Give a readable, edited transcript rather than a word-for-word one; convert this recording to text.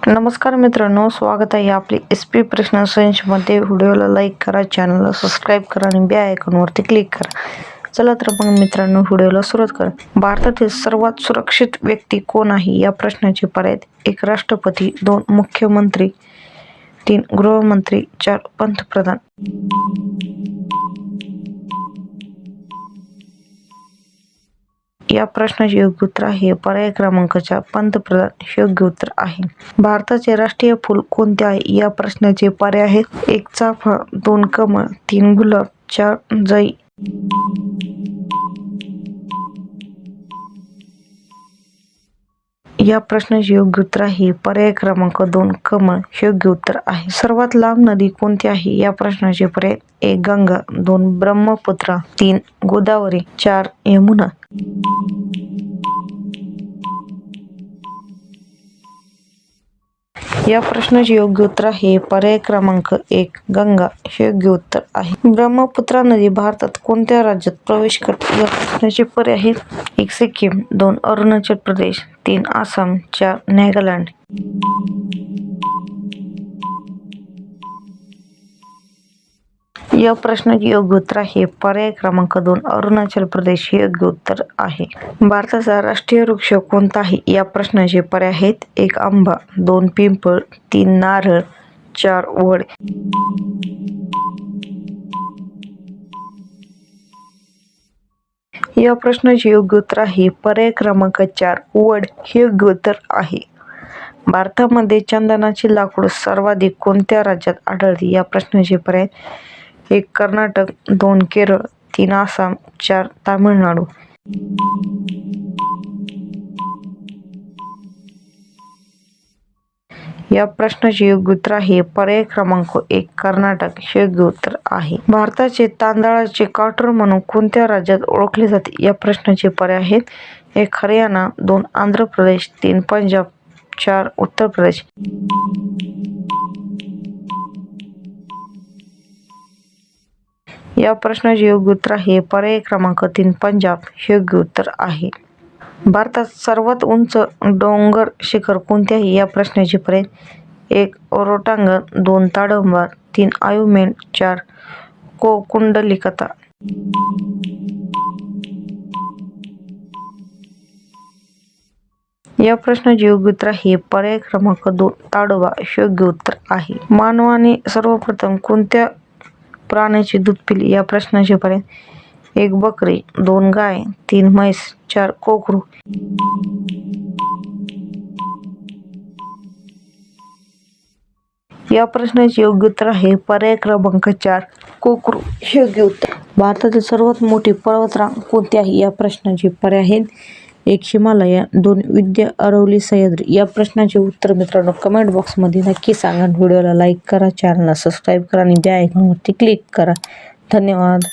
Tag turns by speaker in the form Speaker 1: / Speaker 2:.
Speaker 1: नमस्कार मित्रांनो, स्वागत आहे आपली SP प्रश्न संचमध्ये. व्हिडिओला लाईक करा, चॅनलला सबस्क्राईब करा आणि बेल आयकॉनवरती क्लिक करा. चला तर मग मित्रांनो, व्हिडिओला सुरुवात करा. भारतातील सर्वात सुरक्षित व्यक्ती कोण आहे या प्रश्नाचे पर्याय: 1 राष्ट्रपती, 2 मुख्यमंत्री, 3 गृहमंत्री, 4 पंतप्रधान. या प्रश्नाचे योग्य उत्तर आहे पर्याय क्रमांक 4 पंतप्रधान हे योग्य उत्तर आहे. भारताचे राष्ट्रीय फूल कोणते आहे या प्रश्नाचे पर्याय आहेत: 1 चाफा, 2 कमळ, 3 गुलाब, 4 जाई. या प्रश्नाचे योग्य उत्तर आहे पर्याय क्रमांक 2 कमळ हे योग्य उत्तर आहे. सर्वात लांब नदी कोणती आहे या प्रश्नाचे पर्याय: 1 गंगा, 2 ब्रह्मपुत्रा, 3 गोदावरी, 4 यमुना. या प्रश्नाचे योग्य उत्तर आहे पर्याय क्रमांक 1 गंगा हे योग्य उत्तर आहे. ब्रह्मपुत्रा नदी भारतात कोणत्या राज्यात प्रवेश करते या प्रश्नाचे पर्याय आहेत: 1 सिक्कीम, 2 अरुणाचल प्रदेश, 3 आसाम, 4 नागालँड. या प्रश्नाचे योग्य उत्तर आहे पर्याय क्रमांक 2 अरुणाचल प्रदेश हे योग्य उत्तर आहे. भारताचा राष्ट्रीय वृक्ष कोणता आहे या प्रश्नाचे पर्याय आहेत: 1 आंबा, 2 पिंपळ, 3 नारळ, 4 वड. या प्रश्नाचे योग्य उत्तर आहे पर्याय क्रमांक 4 वड हे योग्य उत्तर आहे. भारतामध्ये चंदनाचे लाकूड सर्वाधिक कोणत्या राज्यात आढळते या प्रश्नाचे पर्याय: 1 कर्नाटक, 2 केरळ, 3 आसाम, 4 तामिळनाडू. या प्रश्नाचे योग्य उत्तर आहे पर्याय क्रमांक 1 कर्नाटक हे योग्य उत्तर आहे. भारताचे तांदळाचे कॉटर म्हणून कोणत्या राज्यात ओळखले जाते या प्रश्नाचे पर्याय आहेत: 1 हरियाणा, 2 आंध्र प्रदेश, 3 पंजाब, 4 उत्तर प्रदेश. या प्रश्नाचे योग्य उत्तर आहे पर्याय क्रमांक 3 पंजाब हे योग्य उत्तर आहे. भारतात सर्वात उंच डोंगर शिखर कोणते आहे या प्रश्नाचे पर्याय: 1 रोहतांग, 2 ताडोबा, 3 आयुमेन, 4 कुंडलिकता. या प्रश्नाचे योग्य उत्तर आहे पर्याय क्रमांक 2 ताडोबा हे योग्य उत्तर आहे. मानवाने सर्वप्रथम कोणत्या प्राण्याचे दूध पिले या प्रश्नाचे पर्याय: 1 बकरी, 2 गाय, 3 म्हैस, 4 कोकरू. या प्रश्नाचे योग्य उत्तर आहे पर्याय क्रमांक 4 कोकरू हे योग्य उत्तर. भारतातील सर्वात मोठी पर्वतरांग कोणती आहे या प्रश्नाचे पर्याय आहेत: 1 हिमालय, 2 विंध्य, अरवली, सह्याद्री. या प्रश्नाचे उत्तर मित्रांनो कमेंट बॉक्समध्ये नक्की सांगा. व्हिडिओला लाईक करा, चॅनलला सबस्क्राईब करा आणि बेल आयकॉनवरती क्लिक करा. धन्यवाद.